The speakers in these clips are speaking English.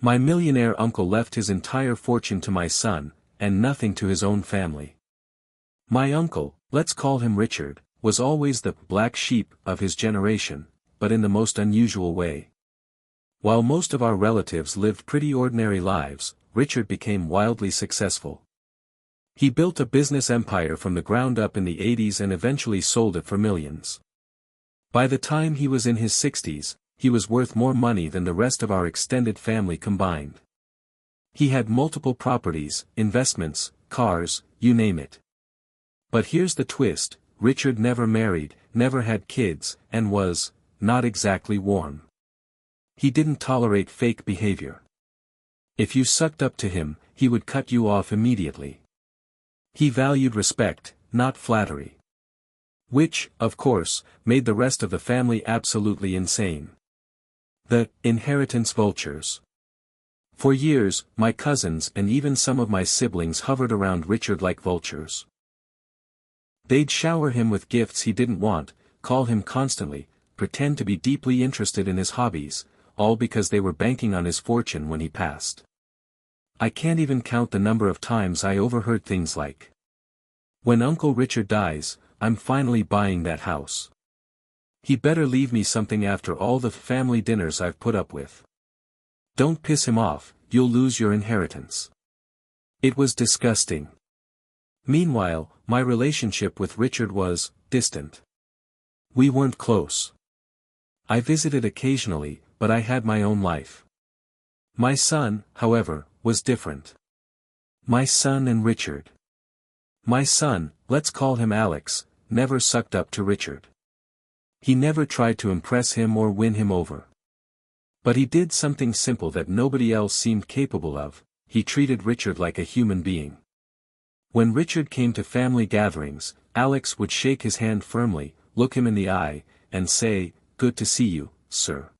My millionaire uncle left his entire fortune to my son, and nothing to his own family. My uncle, let's call him Richard, was always the black sheep of his generation, but in the most unusual way. While most of our relatives lived pretty ordinary lives, Richard became wildly successful. He built a business empire from the ground up in the 80s and eventually sold it for millions. By the time he was in his 60s, he was worth more money than the rest of our extended family combined. He had multiple properties, investments, cars, you name it. But here's the twist: Richard never married, never had kids, and was, not exactly warm. He didn't tolerate fake behavior. If you sucked up to him, he would cut you off immediately. He valued respect, not flattery. Which, of course, made the rest of the family absolutely insane. The inheritance vultures. For years, my cousins and even some of my siblings hovered around Richard like vultures. They'd shower him with gifts he didn't want, call him constantly, pretend to be deeply interested in his hobbies, all because they were banking on his fortune when he passed. I can't even count the number of times I overheard things like, "When Uncle Richard dies, I'm finally buying that house. He better leave me something after all the family dinners I've put up with. Don't piss him off, you'll lose your inheritance." It was disgusting. Meanwhile, my relationship with Richard was distant. We weren't close. I visited occasionally, but I had my own life. My son, however, was different. My son and Richard. My son, let's call him Alex, never sucked up to Richard. He never tried to impress him or win him over. But he did something simple that nobody else seemed capable of: he treated Richard like a human being. When Richard came to family gatherings, Alex would shake his hand firmly, look him in the eye, and say, "Good to see you, sir."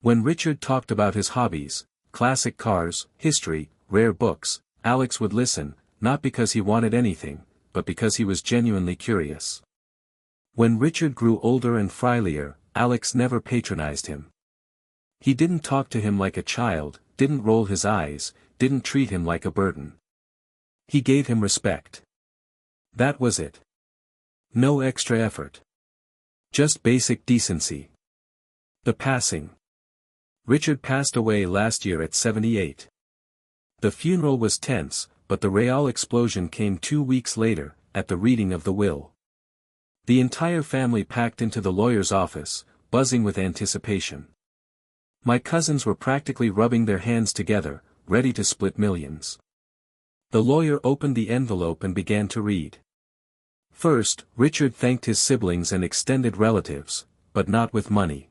When Richard talked about his hobbies, classic cars, history, rare books, Alex would listen, not because he wanted anything, but because he was genuinely curious. When Richard grew older and friendlier, Alex never patronized him. He didn't talk to him like a child, didn't roll his eyes, didn't treat him like a burden. He gave him respect. That was it. No extra effort. Just basic decency. The passing. Richard passed away last year at 78. The funeral was tense, but the real explosion came 2 weeks later, at the reading of the will. The entire family packed into the lawyer's office, buzzing with anticipation. My cousins were practically rubbing their hands together, ready to split millions. The lawyer opened the envelope and began to read. First, Richard thanked his siblings and extended relatives, but not with money.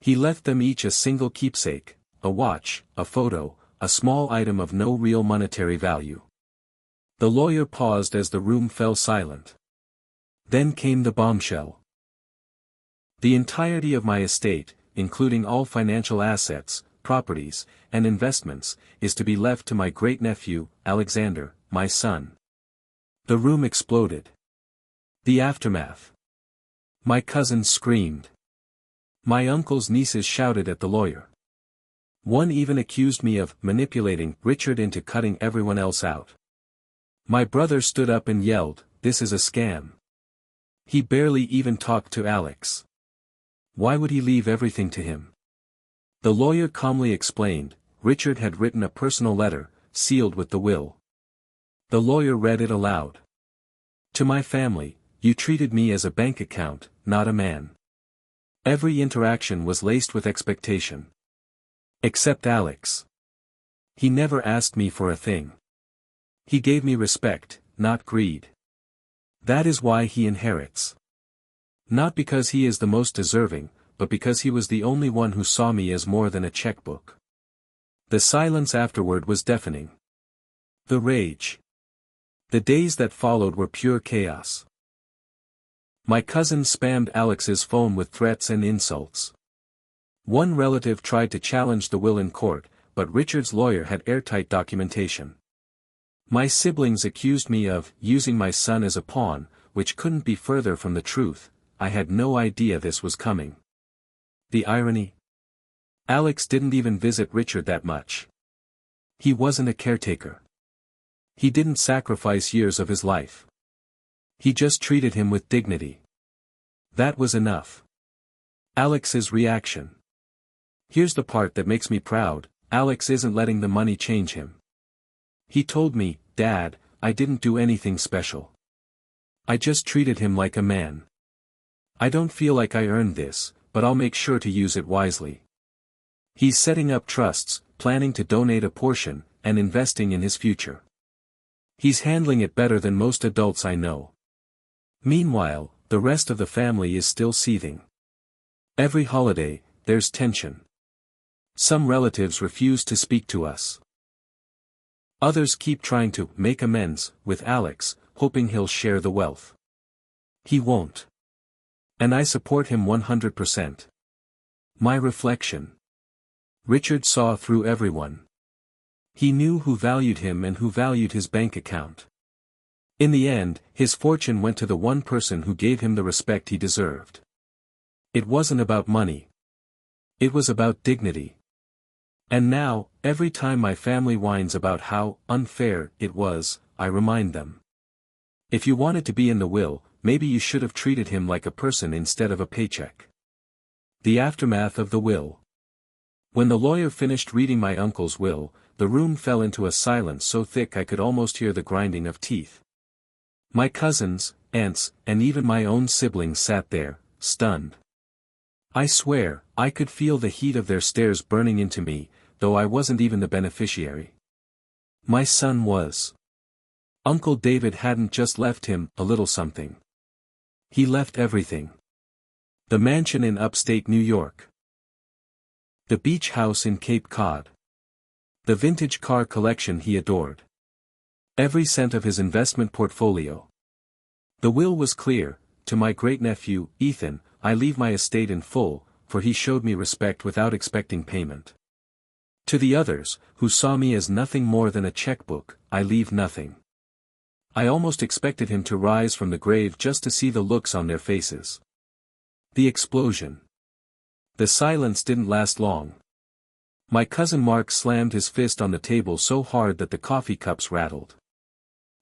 He left them each a single keepsake, a watch, a photo, a small item of no real monetary value. The lawyer paused as the room fell silent. Then came the bombshell. The entirety of my estate, including all financial assets, properties, and investments, is to be left to my great-nephew, Alexander, my son. The room exploded. The aftermath. My cousins screamed. My uncle's nieces shouted at the lawyer. One even accused me of manipulating Richard into cutting everyone else out. My brother stood up and yelled, "This is a scam." He barely even talked to Alex. Why would he leave everything to him? The lawyer calmly explained, Richard had written a personal letter, sealed with the will. The lawyer read it aloud. "To my family, you treated me as a bank account, not a man. Every interaction was laced with expectation. Except Alex. He never asked me for a thing. He gave me respect, not greed. That is why he inherits. Not because he is the most deserving, but because he was the only one who saw me as more than a checkbook." The silence afterward was deafening. The rage. The days that followed were pure chaos. My cousins spammed Alex's phone with threats and insults. One relative tried to challenge the will in court, but Richard's lawyer had airtight documentation. My siblings accused me of using my son as a pawn, which couldn't be further from the truth. I had no idea this was coming. The irony? Alex didn't even visit Richard that much. He wasn't a caretaker. He didn't sacrifice years of his life. He just treated him with dignity. That was enough. Alex's reaction. Here's the part that makes me proud, Alex isn't letting the money change him. He told me, "Dad, I didn't do anything special. I just treated him like a man. I don't feel like I earned this, but I'll make sure to use it wisely." He's setting up trusts, planning to donate a portion, and investing in his future. He's handling it better than most adults I know. Meanwhile, the rest of the family is still seething. Every holiday, there's tension. Some relatives refuse to speak to us. Others keep trying to make amends with Alex, hoping he'll share the wealth. He won't. And I support him 100%. My reflection. Richard saw through everyone. He knew who valued him and who valued his bank account. In the end, his fortune went to the one person who gave him the respect he deserved. It wasn't about money. It was about dignity. And now, every time my family whines about how unfair it was, I remind them. If you wanted to be in the will, maybe you should have treated him like a person instead of a paycheck. The aftermath of the will. When the lawyer finished reading my uncle's will, the room fell into a silence so thick I could almost hear the grinding of teeth. My cousins, aunts, and even my own siblings sat there, stunned. I swear, I could feel the heat of their stares burning into me, though I wasn't even the beneficiary. My son was. Uncle David hadn't just left him a little something. He left everything. The mansion in upstate New York. The beach house in Cape Cod. The vintage car collection he adored. Every cent of his investment portfolio. The will was clear: to my great-nephew, Ethan, I leave my estate in full, for he showed me respect without expecting payment. To the others, who saw me as nothing more than a checkbook, I leave nothing. I almost expected him to rise from the grave just to see the looks on their faces. The explosion. The silence didn't last long. My cousin Mark slammed his fist on the table so hard that the coffee cups rattled.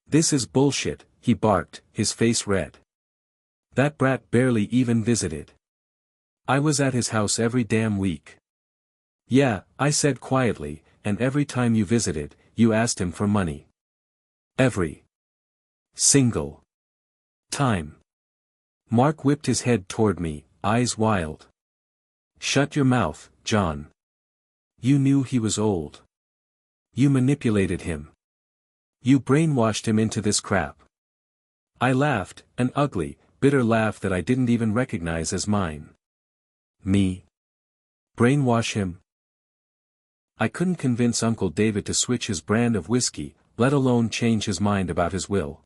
"This is bullshit," he barked, his face red. "That brat barely even visited. I was at his house every damn week." "Yeah," I said quietly, "and every time you visited, you asked him for money. Every single time." Mark whipped his head toward me, eyes wild. "Shut your mouth, John. You knew he was old. You manipulated him. You brainwashed him into this crap." I laughed, an ugly, bitter laugh that I didn't even recognize as mine. Me? Brainwash him? I couldn't convince Uncle David to switch his brand of whiskey, let alone change his mind about his will.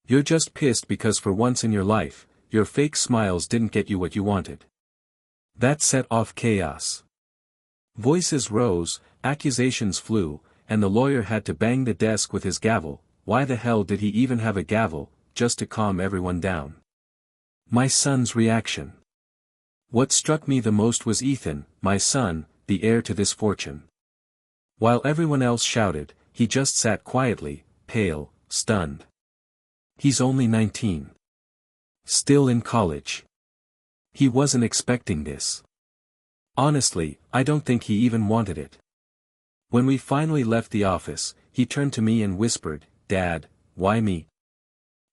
"You're just pissed because for once in your life, your fake smiles didn't get you what you wanted." That set off chaos. Voices rose, accusations flew, and the lawyer had to bang the desk with his gavel. Why the hell did he even have a gavel, just to calm everyone down? My son's reaction. What struck me the most was Ethan, my son, the heir to this fortune. While everyone else shouted, he just sat quietly, pale, stunned. He's only 19. Still in college. He wasn't expecting this. Honestly, I don't think he even wanted it. When we finally left the office, he turned to me and whispered, "Dad, why me?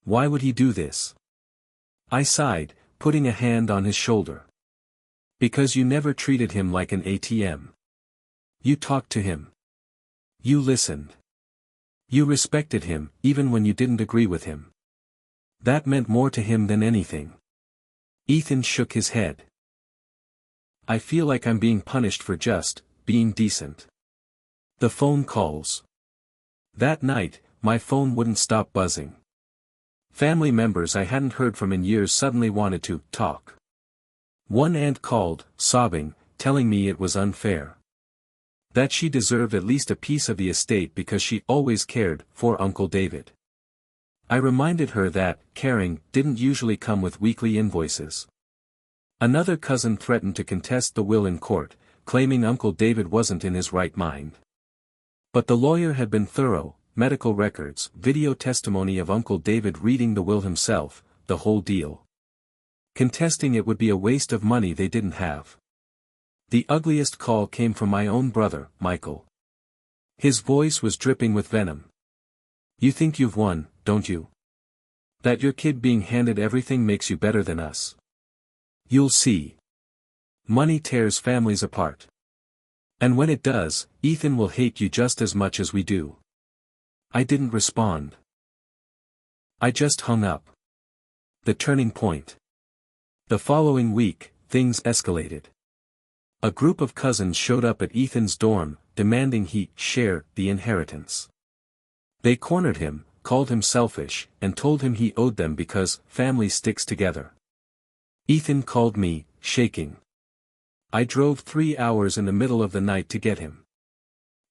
Why would he do this?" I sighed, putting a hand on his shoulder. "Because you never treated him like an ATM. You talked to him. You listened. You respected him, even when you didn't agree with him. That meant more to him than anything." Ethan shook his head. "I feel like I'm being punished for just being decent." The phone calls. That night, my phone wouldn't stop buzzing. Family members I hadn't heard from in years suddenly wanted to talk. One aunt called, sobbing, telling me it was unfair. That she deserved at least a piece of the estate because she always cared for Uncle David. I reminded her that caring didn't usually come with weekly invoices. Another cousin threatened to contest the will in court, claiming Uncle David wasn't in his right mind. But the lawyer had been thorough: medical records, video testimony of Uncle David reading the will himself, the whole deal. Contesting it would be a waste of money they didn't have. The ugliest call came from my own brother, Michael. His voice was dripping with venom. "You think you've won, don't you? That your kid being handed everything makes you better than us. You'll see. Money tears families apart. And when it does, Ethan will hate you just as much as we do." I didn't respond. I just hung up. The turning point. The following week, things escalated. A group of cousins showed up at Ethan's dorm, demanding he share the inheritance. They cornered him, called him selfish, and told him he owed them because family sticks together. Ethan called me, shaking. I drove 3 hours in the middle of the night to get him.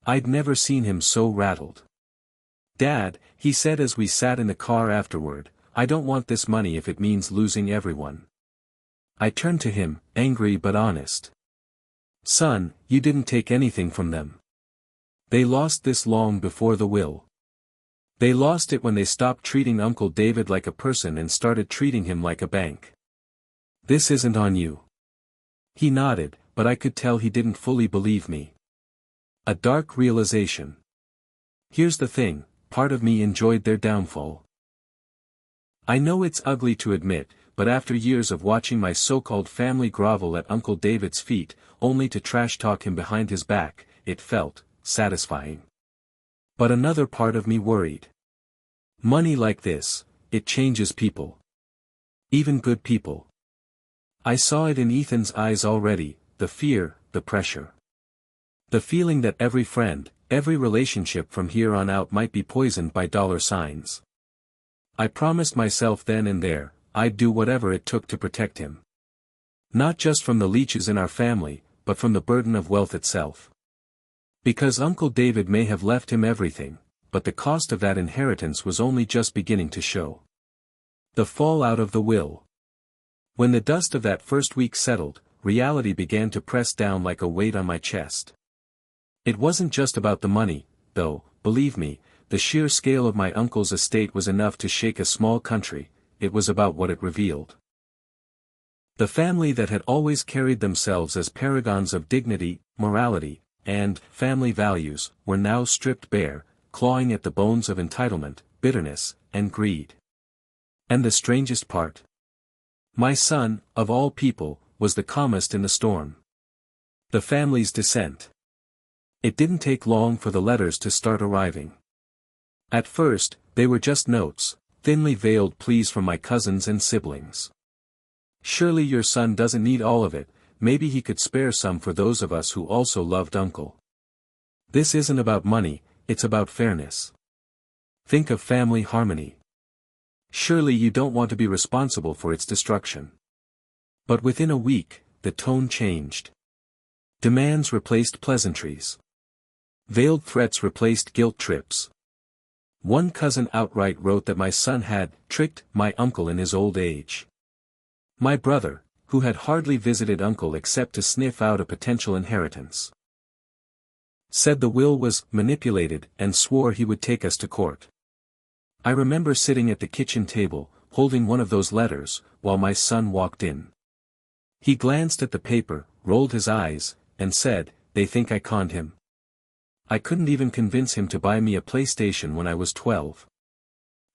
I'd never seen him so rattled. "Dad," he said as we sat in the car afterward, "I don't want this money if it means losing everyone." I turned to him, angry but honest. "Son, you didn't take anything from them. They lost this long before the will. They lost it when they stopped treating Uncle David like a person and started treating him like a bank. This isn't on you." He nodded, but I could tell he didn't fully believe me. A dark realization. Here's the thing, part of me enjoyed their downfall. I know it's ugly to admit, but after years of watching my so-called family grovel at Uncle David's feet, only to trash-talk him behind his back, it felt satisfying. But another part of me worried. Money like this, it changes people. Even good people. I saw it in Ethan's eyes already, the fear, the pressure. The feeling that every friend, every relationship from here on out might be poisoned by dollar signs. I promised myself then and there, I'd do whatever it took to protect him. Not just from the leeches in our family, but from the burden of wealth itself. Because Uncle David may have left him everything, but the cost of that inheritance was only just beginning to show. The fallout of the will. When the dust of that first week settled, reality began to press down like a weight on my chest. It wasn't just about the money, though, believe me, the sheer scale of my uncle's estate was enough to shake a small country. It was about what it revealed. The family that had always carried themselves as paragons of dignity, morality, and family values, were now stripped bare, clawing at the bones of entitlement, bitterness, and greed. And the strangest part? My son, of all people, was the calmest in the storm. The family's descent. It didn't take long for the letters to start arriving. At first, they were just notes, thinly veiled pleas from my cousins and siblings. "Surely your son doesn't need all of it, maybe he could spare some for those of us who also loved Uncle. This isn't about money, it's about fairness. Think of family harmony. Surely you don't want to be responsible for its destruction." But within a week, the tone changed. Demands replaced pleasantries. Veiled threats replaced guilt trips. One cousin outright wrote that my son had tricked my uncle in his old age. My brother, who had hardly visited Uncle except to sniff out a potential inheritance, said the will was manipulated and swore he would take us to court. I remember sitting at the kitchen table, holding one of those letters, while my son walked in. He glanced at the paper, rolled his eyes, and said, "They think I conned him. I couldn't even convince him to buy me a PlayStation when I was 12.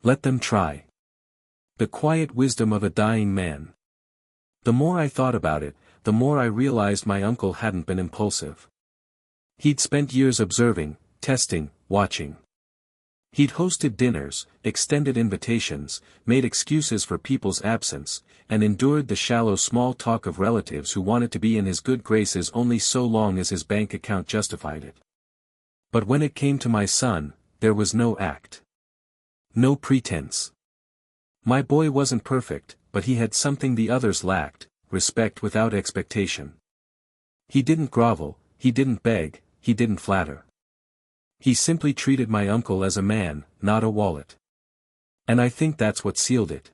Let them try." The quiet wisdom of a dying man. The more I thought about it, the more I realized my uncle hadn't been impulsive. He'd spent years observing, testing, watching. He'd hosted dinners, extended invitations, made excuses for people's absence, and endured the shallow small talk of relatives who wanted to be in his good graces only so long as his bank account justified it. But when it came to my son, there was no act. No pretense. My boy wasn't perfect, but he had something the others lacked: respect without expectation. He didn't grovel, he didn't beg, he didn't flatter. He simply treated my uncle as a man, not a wallet. And I think that's what sealed it.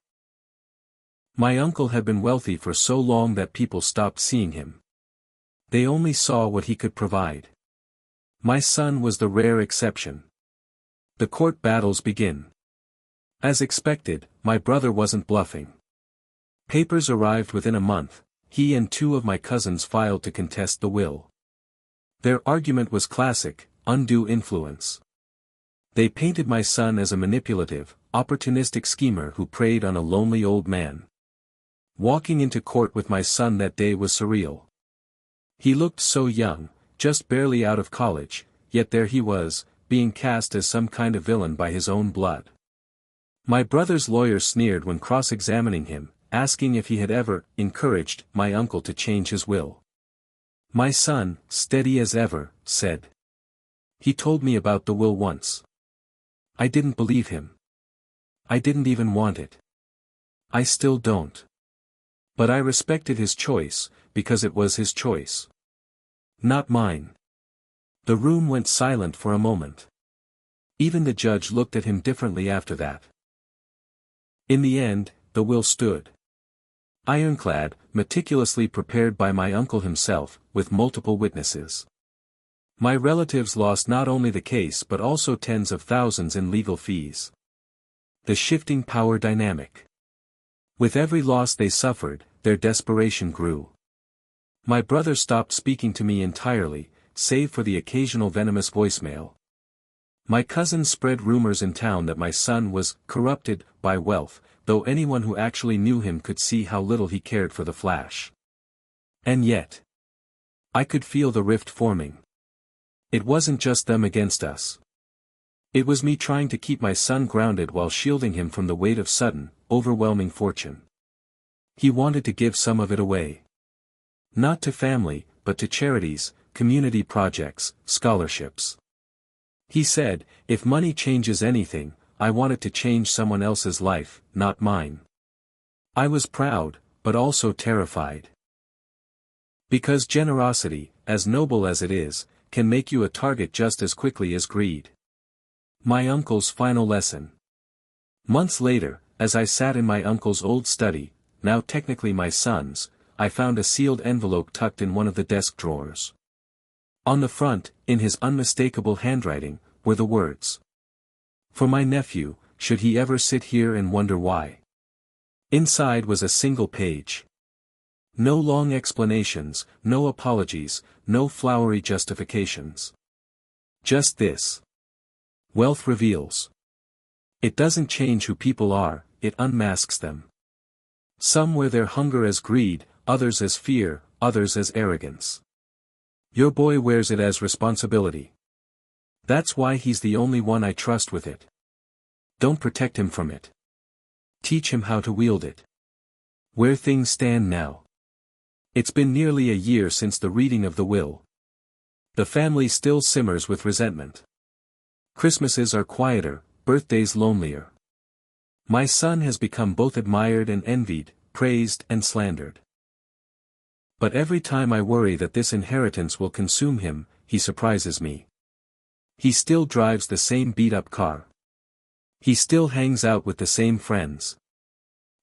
My uncle had been wealthy for so long that people stopped seeing him. They only saw what he could provide. My son was the rare exception. The court battles begin. As expected, my brother wasn't bluffing. Papers arrived within a month. He and two of my cousins filed to contest the will. Their argument was classic: undue influence. They painted my son as a manipulative, opportunistic schemer who preyed on a lonely old man. Walking into court with my son that day was surreal. He looked so young, just barely out of college, yet there he was, being cast as some kind of villain by his own blood. My brother's lawyer sneered when cross-examining him, asking if he had ever encouraged my uncle to change his will. My son, steady as ever, said. He told me about the will once. I didn't believe him. I didn't even want it. I still don't. But I respected his choice, because it was his choice. Not mine. The room went silent for a moment. Even the judge looked at him differently after that. In the end, the will stood. Ironclad, meticulously prepared by my uncle himself, with multiple witnesses. My relatives lost not only the case but also tens of thousands in legal fees. The shifting power dynamic. With every loss they suffered, their desperation grew. My brother stopped speaking to me entirely, save for the occasional venomous voicemail. My cousins spread rumors in town that my son was corrupted by wealth, though anyone who actually knew him could see how little he cared for the flash. And yet, I could feel the rift forming. It wasn't just them against us. It was me trying to keep my son grounded while shielding him from the weight of sudden, overwhelming fortune. He wanted to give some of it away. Not to family, but to charities, community projects, scholarships. He said, if money changes anything, I want it to change someone else's life, not mine. I was proud, but also terrified. Because generosity, as noble as it is, can make you a target just as quickly as greed. My uncle's final lesson. Months later, as I sat in my uncle's old study, now technically my son's, I found a sealed envelope tucked in one of the desk drawers. On the front, in his unmistakable handwriting, were the words. For my nephew, should he ever sit here and wonder why. Inside was a single page. No long explanations, no apologies, no flowery justifications. Just this. Wealth reveals. It doesn't change who people are, it unmasks them. Some wear their hunger as greed, others as fear, others as arrogance. Your boy wears it as responsibility. That's why he's the only one I trust with it. Don't protect him from it. Teach him how to wield it. Where things stand now. It's been nearly a year since the reading of the will. The family still simmers with resentment. Christmases are quieter, birthdays lonelier. My son has become both admired and envied, praised and slandered. But every time I worry that this inheritance will consume him, he surprises me. He still drives the same beat-up car. He still hangs out with the same friends.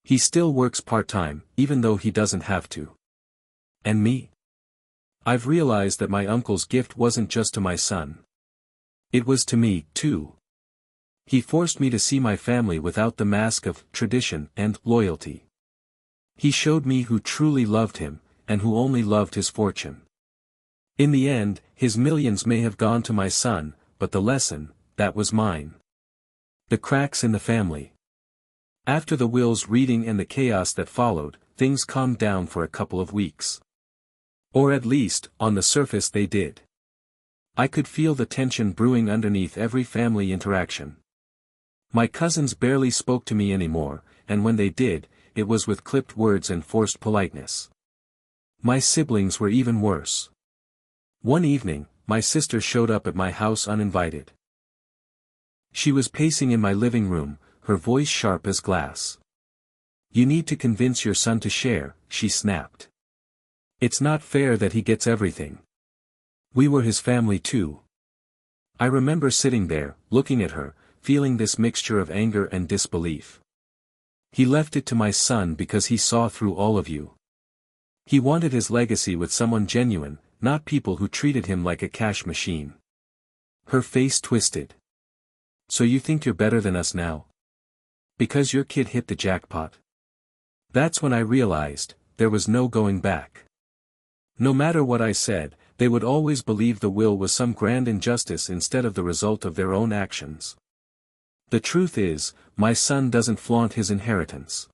He still works part-time, even though he doesn't have to. And me? I've realized that my uncle's gift wasn't just to my son. It was to me, too. He forced me to see my family without the mask of tradition and loyalty. He showed me who truly loved him, and who only loved his fortune. In the end, his millions may have gone to my son, but the lesson, that was mine. The cracks in the family. After the will's reading and the chaos that followed, things calmed down for a couple of weeks. Or at least, on the surface they did. I could feel the tension brewing underneath every family interaction. My cousins barely spoke to me anymore, and when they did, it was with clipped words and forced politeness. My siblings were even worse. One evening, my sister showed up at my house uninvited. She was pacing in my living room, her voice sharp as glass. You need to convince your son to share, she snapped. It's not fair that he gets everything. We were his family too. I remember sitting there, looking at her, feeling this mixture of anger and disbelief. He left it to my son because he saw through all of you. He wanted his legacy with someone genuine, not people who treated him like a cash machine. Her face twisted. So you think you're better than us now? Because your kid hit the jackpot? That's when I realized, there was no going back. No matter what I said, they would always believe the will was some grand injustice instead of the result of their own actions. The truth is, my son doesn't flaunt his inheritance.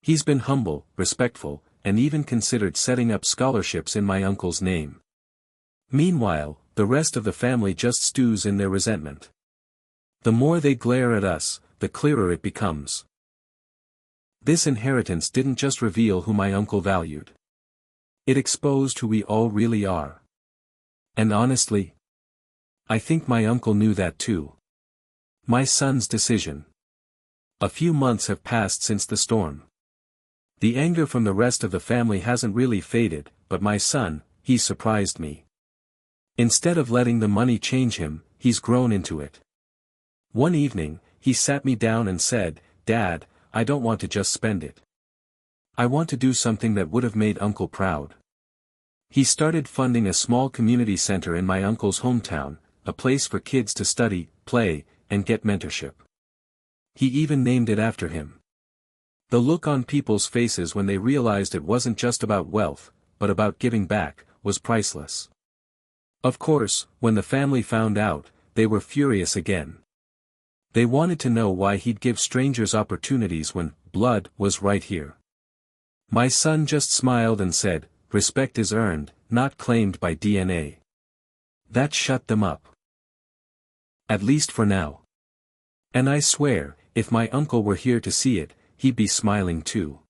He's been humble, respectful, and even considered setting up scholarships in my uncle's name. Meanwhile, the rest of the family just stews in their resentment. The more they glare at us, the clearer it becomes. This inheritance didn't just reveal who my uncle valued. It exposed who we all really are. And honestly, I think my uncle knew that too. My son's decision. A few months have passed since the storm. The anger from the rest of the family hasn't really faded, but my son, he's surprised me. Instead of letting the money change him, he's grown into it. One evening, he sat me down and said, "Dad, I don't want to just spend it. I want to do something that would have made Uncle proud." He started funding a small community center in my uncle's hometown, a place for kids to study, play, and get mentorship. He even named it after him. The look on people's faces when they realized it wasn't just about wealth, but about giving back, was priceless. Of course, when the family found out, they were furious again. They wanted to know why he'd give strangers opportunities when blood was right here. My son just smiled and said, "Respect is earned, not claimed by DNA." That shut them up. At least for now. And I swear, if my uncle were here to see it, he'd be smiling too.